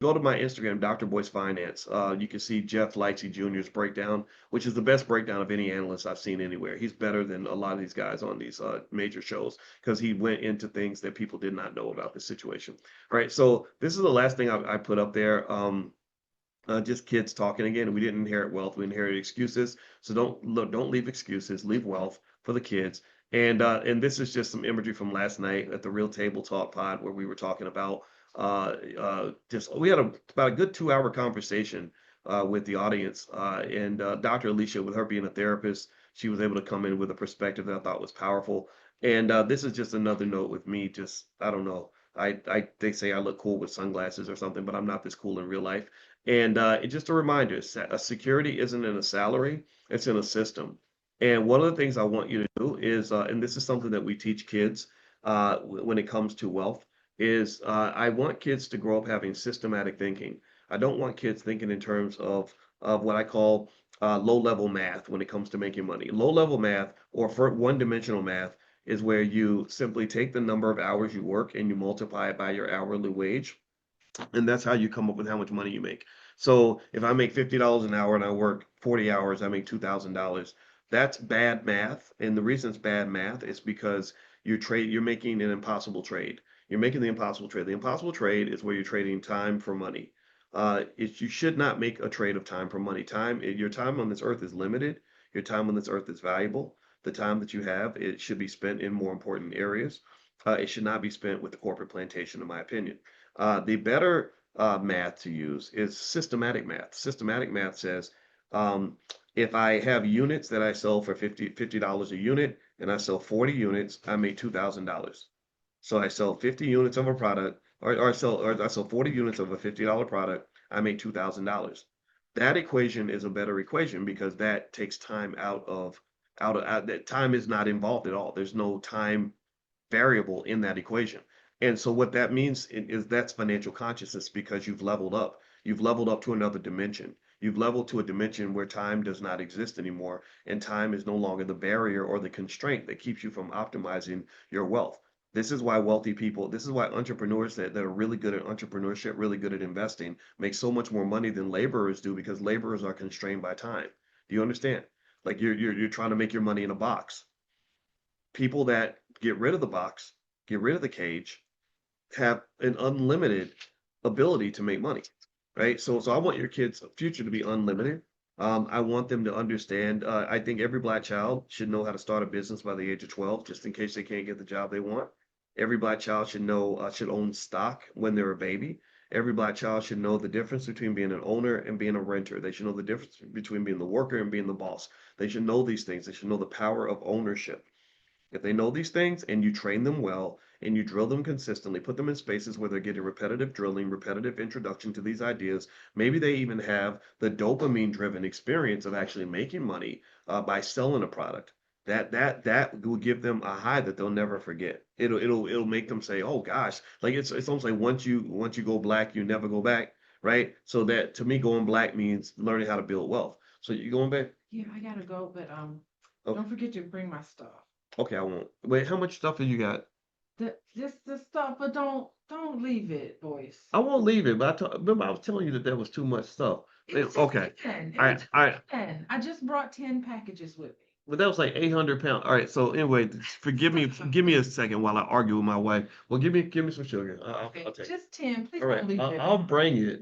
go to my Instagram, Dr. Boyce Finance. You can see Jeff Lightsey Jr.'s breakdown, which is the best breakdown of any analyst I've seen anywhere. He's better than a lot of these guys on these major shows because he went into things that people did not know about the situation. All right, so this is the last thing I put up there. Just kids talking again. We didn't inherit wealth; we inherited excuses. So don't leave excuses. Leave wealth for the kids. And this is just some imagery from last night at the Real Table Talk Pod where we were talking about just we had about a good 2 hour conversation with the audience and Dr. Alicia, with her being a therapist, she was able to come in with a perspective that I thought was powerful. And this is just another note with me. Just I don't know. They say I look cool with sunglasses or something, but I'm not this cool in real life. And just a reminder, a security isn't in a salary, it's in a system. And one of the things I want you to do is, and this is something that we teach kids when it comes to wealth, is I want kids to grow up having systematic thinking. I don't want kids thinking in terms of what I call low-level math when it comes to making money. Low-level math or for one-dimensional math is where you simply take the number of hours you work and you multiply it by your hourly wage, and that's how you come up with how much money you make. So if I make $50 an hour and I work 40 hours, I make $2,000. That's bad math, and the reason it's bad math is because you're making an impossible trade. You're making the impossible trade. The impossible trade is where you're trading time for money. You should not make a trade of time for money. Your time on this earth is limited. Your time on this earth is valuable. The time that you have, it should be spent in more important areas. It should not be spent with the corporate plantation, in my opinion. The better math to use is systematic math. Systematic math says if I have units that I sell for $50 a unit and I sell 40 units, I make $2,000. So I sell 50 units of a product, or I sell 40 units of a $50 product, I make $2,000. That equation is a better equation because that takes time out of that time is not involved at all. There's no time variable in that equation. And so what that means is that's financial consciousness because you've leveled up. You've leveled up to another dimension. You've leveled to a dimension where time does not exist anymore, and time is no longer the barrier or the constraint that keeps you from optimizing your wealth. This is why wealthy people, this is why entrepreneurs that are really good at entrepreneurship, really good at investing, make so much more money than laborers do because laborers are constrained by time. Do you understand? Like you're trying to make your money in a box. People that get rid of the box, get rid of the cage, have an unlimited ability to make money, right? So I want your kids' future to be unlimited. I want them to understand. I think every black child should know how to start a business by the age of 12, just in case they can't get the job they want. Every black child should own stock when they're a baby. Every black child should know the difference between being an owner and being a renter. They should know the difference between being the worker and being the boss. They should know these things. They should know the power of ownership. If they know these things and you train them well and you drill them consistently, put them in spaces where they're getting repetitive drilling, repetitive introduction to these ideas, maybe they even have the dopamine driven experience of actually making money by selling a product. That will give them a high that they'll never forget. It'll make them say, "Oh gosh," like it's almost like once you go black, you never go back, right? So that to me, going black means learning how to build wealth. So you going back? Yeah, I gotta go, but Oh, don't forget to bring my stuff. okay, I won't. Wait, how much stuff have you got? The stuff, but don't leave it, boys. I won't leave it, but remember I was telling you that there was too much stuff. It's just Okay, 10. all Every right, time all right. 10. I just brought 10 packages with me. But that was like 800 pounds. All right, so anyway, forgive me. Give me a second while I argue with my wife. Well, give me some sugar. I'll Okay, take it. just 10. Please All right, don't leave I'll it at I'll home. bring it.